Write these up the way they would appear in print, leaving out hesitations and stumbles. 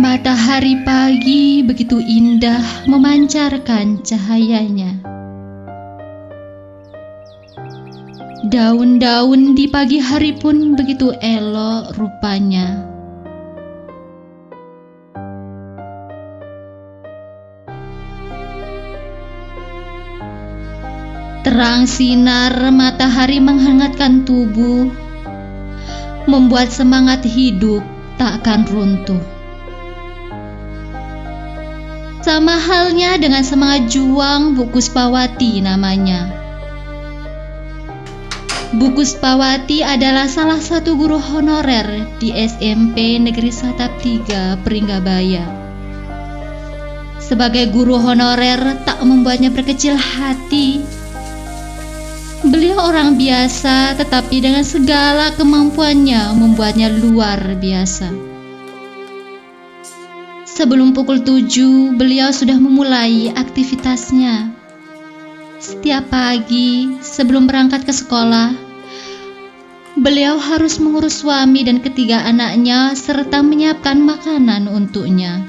Matahari pagi begitu indah memancarkan cahayanya. Daun-daun di pagi hari pun begitu elok rupanya. Terang sinar matahari menghangatkan tubuh, membuat semangat hidup takkan runtuh. Sama halnya dengan semangat juang Bu Kuspawati namanya. Bu Kuspawati adalah salah satu guru honorer di SMP Negeri Satap 3 Pringgabaya. Sebagai guru honorer tak membuatnya berkecil hati. Beliau orang biasa, tetapi dengan segala kemampuannya membuatnya luar biasa. Sebelum pukul 7, beliau sudah memulai aktivitasnya. Setiap pagi sebelum berangkat ke sekolah, beliau harus mengurus suami dan ketiga anaknya serta menyiapkan makanan untuknya.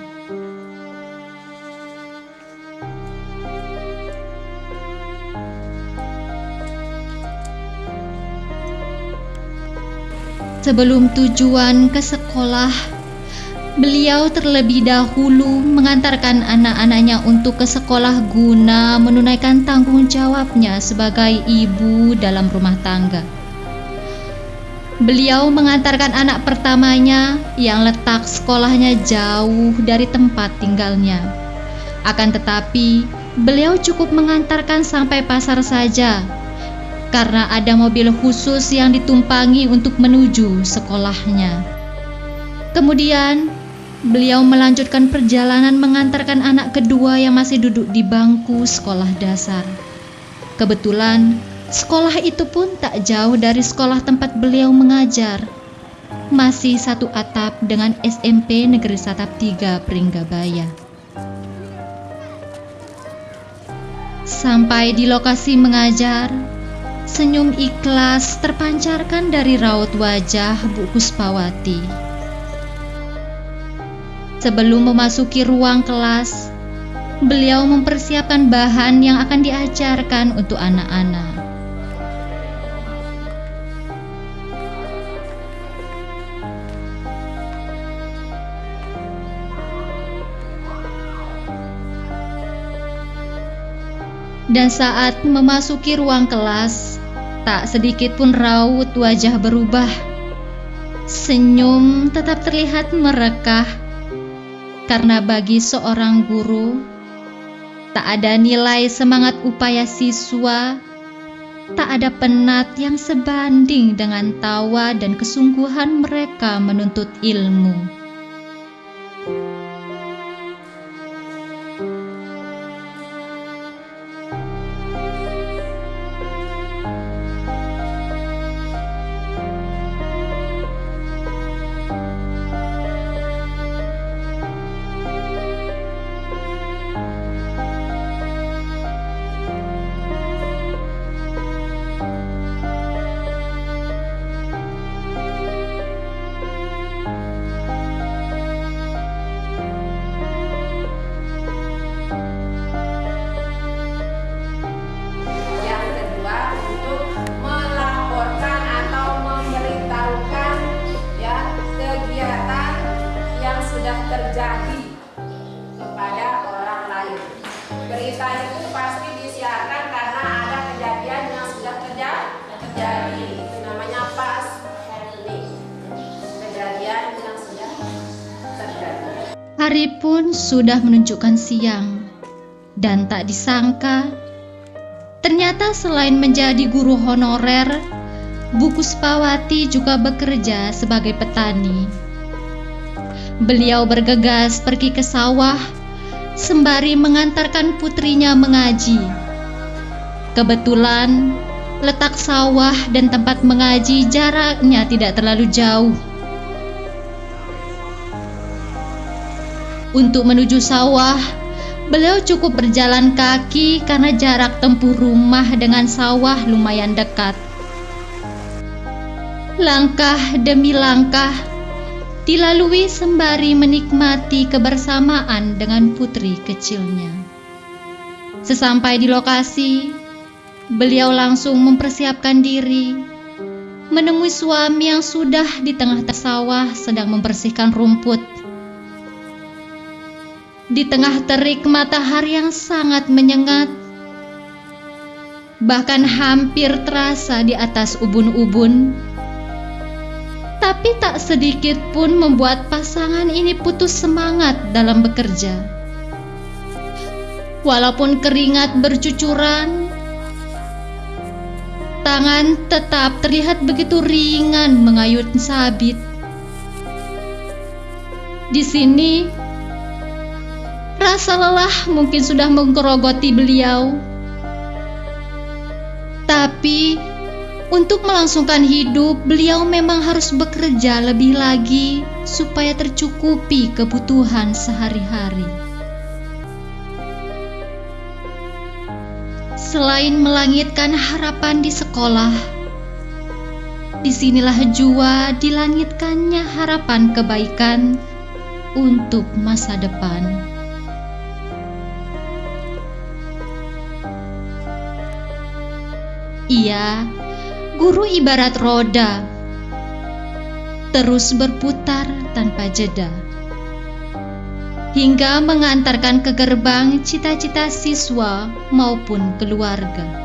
Sebelum tujuan ke sekolah, beliau terlebih dahulu mengantarkan anak-anaknya untuk ke sekolah guna menunaikan tanggung jawabnya sebagai ibu dalam rumah tangga. Beliau mengantarkan anak pertamanya yang letak sekolahnya jauh dari tempat tinggalnya. Akan tetapi, beliau cukup mengantarkan sampai pasar saja, karena ada mobil khusus yang ditumpangi untuk menuju sekolahnya. Kemudian, beliau melanjutkan perjalanan mengantarkan anak kedua yang masih duduk di bangku sekolah dasar. Kebetulan, sekolah itu pun tak jauh dari sekolah tempat beliau mengajar. Masih satu atap dengan SMP Negeri Satap 3 Pringgabaya. Sampai di lokasi mengajar, senyum ikhlas terpancarkan dari raut wajah Bu Kuspawati. Sebelum memasuki ruang kelas, beliau mempersiapkan bahan yang akan diajarkan untuk anak-anak. Dan saat memasuki ruang kelas, tak sedikit pun raut wajah berubah. Senyum tetap terlihat merekah. Karena bagi seorang guru, tak ada nilai semangat upaya siswa, tak ada penat yang sebanding dengan tawa dan kesungguhan mereka menuntut ilmu. Terjadi kepada orang lain. Berita itu pasti disiarkan karena ada kejadian yang sudah terjadi. Itu namanya past happening. Kejadian yang sudah terjadi. Hari pun sudah menunjukkan siang, dan tak disangka, ternyata selain menjadi guru honorer, Bu Kuspawati juga bekerja sebagai petani. Beliau bergegas pergi ke sawah sembari mengantarkan putrinya mengaji. Kebetulan letak sawah dan tempat mengaji jaraknya tidak terlalu jauh. Untuk menuju sawah, beliau cukup berjalan kaki karena jarak tempuh rumah dengan sawah lumayan dekat. Langkah demi langkah, dilalui sembari menikmati kebersamaan dengan putri kecilnya. Sesampai di lokasi, beliau langsung mempersiapkan diri, menemui suami yang sudah di tengah sawah sedang membersihkan rumput. Di tengah terik matahari yang sangat menyengat, bahkan hampir terasa di atas ubun-ubun, tapi tak sedikit pun membuat pasangan ini putus semangat dalam bekerja. Walaupun keringat bercucuran, tangan tetap terlihat begitu ringan mengayun sabit. Di sini, rasa lelah mungkin sudah menggerogoti beliau. Tapi, untuk melangsungkan hidup, beliau memang harus bekerja lebih lagi supaya tercukupi kebutuhan sehari-hari. Selain melangitkan harapan di sekolah, disinilah jua dilangitkannya harapan kebaikan untuk masa depan. Ia, guru ibarat roda, terus berputar tanpa jeda, hingga mengantarkan ke gerbang cita-cita siswa maupun keluarga.